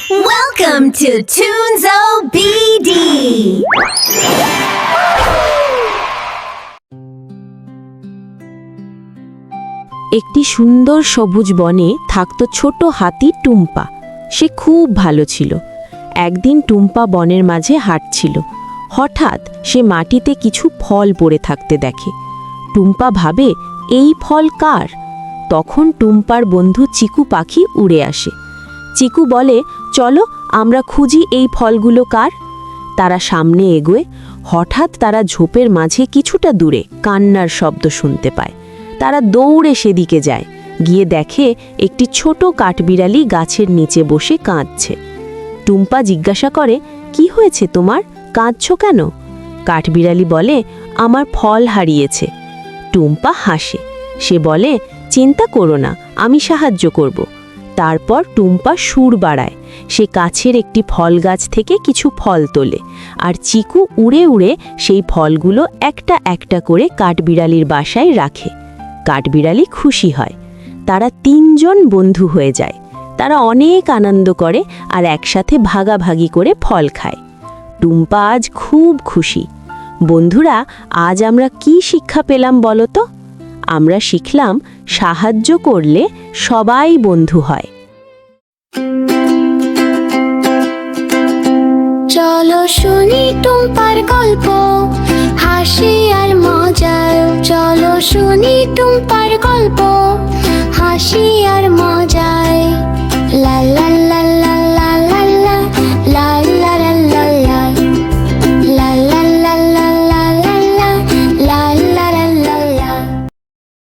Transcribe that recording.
Welcome to Toonzo BD! একটি সুন্দর সবুজ বনে থাকত ছোট হাতি টুম্পা। সে খুব ভালো ছিল। একদিন টুম্পা বনের মাঝে হাঁটছিল। হঠাৎ সে মাটিতে কিছু ফল পড়ে থাকতে দেখে। টুম্পা ভাবে, এই ফল কার? তখন টুম্পার বন্ধু চিকু পাখি উড়ে আসে। চিকু বলে, চলো আমরা খুঁজি এই ফলগুলো কার। তারা সামনে এগোয়। হঠাৎ তারা ঝোপের মাঝে কিছুটা দূরে কান্নার শব্দ শুনতে পায়। তারা দৌড়ে সেদিকে যায়। গিয়ে দেখে একটি ছোট কাঠবিড়ালি গাছের নিচে বসে কাঁদছে। টুম্পা জিজ্ঞাসা করে, কি হয়েছে তোমার? কাঁদছো কেন? কাঠবিড়ালি বলে, আমার ফল হারিয়েছে। টুম্পা হাসে। সে বলে, চিন্তা করো না, আমি সাহায্য করব। তারপর টুম্পা সুর বাড়ায়। সে কাছের একটি ফল গাছ থেকে কিছু ফল তোলে, আর চিকু উড়ে উড়ে সেই ফলগুলো একটা একটা করে কাঠবিড়ালির বাসায় রাখে। কাঠবিড়ালি খুশি হয়। তারা তিনজন বন্ধু হয়ে যায়। তারা অনেক আনন্দ করে আর একসাথে ভাগাভাগি করে ফল খায়। টুম্পা আজ খুব খুশি। বন্ধুরা, আজ আমরা কি শিক্ষা পেলাম বলো তো? আমরা শিখলাম, সাহায্য করলে সবাই বন্ধু হয়। চলো শুনি টুম্পার গল্প, হাসি আর মজার। চলো শুনি টুম্পার গল্প।